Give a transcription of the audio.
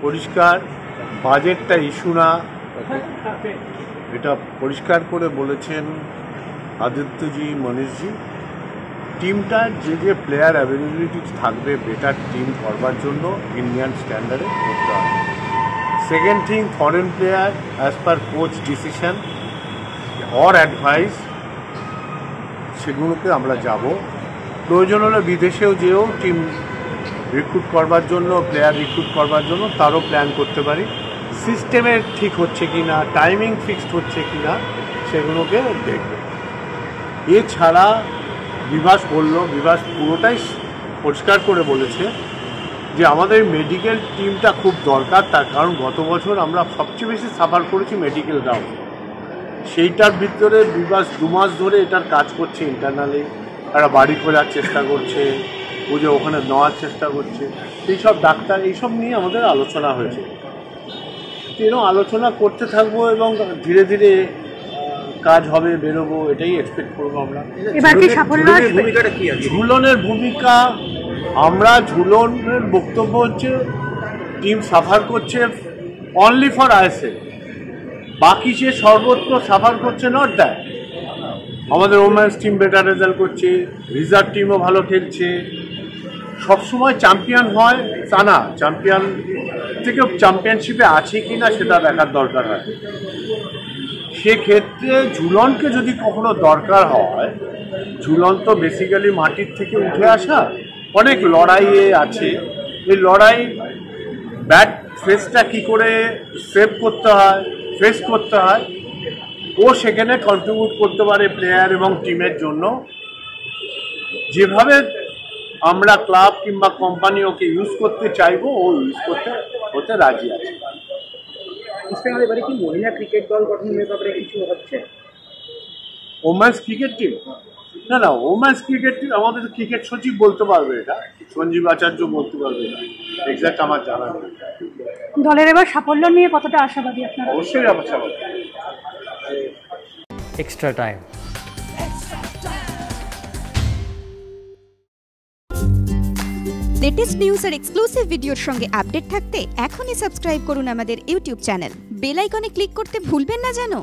পরিষ্কার, বাজেটটা ইস্যু না, এটা পরিষ্কার করে বলেছেন আদিত্যজি, মনীষজি। টিমটার যে প্লেয়ার অ্যাভেলেবিলিটি থাকবে বেটার টিম করবার জন্য ইন্ডিয়ান স্ট্যান্ডার্ডে করতে হবে। Second thing, foreign player as per coach decision or advice, সেগুলোকে আমরা যাব। প্রয়োজন হলে বিদেশেও যেও টিম রিক্রুট করবার জন্য, প্লেয়ার রিক্রুট করবার জন্য তারও প্ল্যান করতে পারি। সিস্টেমের ঠিক হচ্ছে কি না, টাইমিং ফিক্সড হচ্ছে কি না, সেগুলোকে দেখবে। এছাড়া বিভাস পুরোটাই পরিষ্কার করে বলেছে যে আমাদের মেডিকেল টিমটা খুব দরকার, তার কারণ গত বছর আমরা সবচেয়ে বেশি সাফার করেছি মেডিকেল গ্রাউন্ড। সেইটার ভিতরে বিভাস 2 মাস ধরে এটার কাজ করছে ইন্টারনালি, একটা বাড়ি খোঁজার চেষ্টা করছে, বুঝে ওখানে নেওয়ার চেষ্টা করছে। এইসব ডাক্তার, এইসব নিয়ে আমাদের আলোচনা হয়েছে। এরকম আলোচনা করতে থাকবো এবং ধীরে ধীরে কাজ হবে, বেরোবো, এটাই এক্সপেক্ট করবো আমরা। ঝুলনের ভূমিকা, আমরা ঝুলনের বক্তব্য হচ্ছে টিম সাফার করছে অনলি ফর আইএসএল, বাকি সে সর্বত্র সাফার করছে নট দ্যাট। আমাদের ওমেন্স টিম বেটার রেজাল্ট করছে, রিজার্ভ টিমও ভালো খেলছে, সবসময় চ্যাম্পিয়ন হয় তা না, চ্যাম্পিয়ন থেকে চ্যাম্পিয়নশিপে আছে কি না সেটা দেখার দরকার হয়। সেক্ষেত্রে ঝুলনকে যদি কখনো দরকার হয়, ঝুলন তো বেসিক্যালি মাটির থেকে উঠে আসা, অনেক লড়াইয়ে আছে। এই লড়াই ব্যাট ফেসটা কী করে সেভ করতে হয়, ফেস করতে হয়, ও সেখানে কন্ট্রিবিউট করতে পারে প্লেয়ার এবং টিমের জন্য। যেভাবে আমরা ক্লাব কিংবা কোম্পানি ওকে ইউজ করতে চাইবো, ও ইউজ করতে রাজি আছে। এবারে কি মহিলা ক্রিকেট দল গঠনের ব্যাপারে কিছু হচ্ছে? ওমেন্স ক্রিকেট টিম না, ওমেন্স ক্রিকেট টিম আমাদের ক্রিকেট সচিব বলতে পারবে, এটা সঞ্জীব আচার্য বলতে পারবে, এটা এক্স্যাক্ট আমার জানা নেই। দলের এবার সাফল্য নিয়ে কতটা আশাবাদী আপনারা? অবশ্যই আশাবাদী। Extra time. লেটেস্ট নিউজ আর এক্সক্লুসিভ ভিডিওর সঙ্গে আপডেট থাকতে এখনই সাবস্ক্রাইব করুন আমাদের ইউটিউব চ্যানেল। বেল আইকনে ক্লিক করতে ভুলবেন না যেন।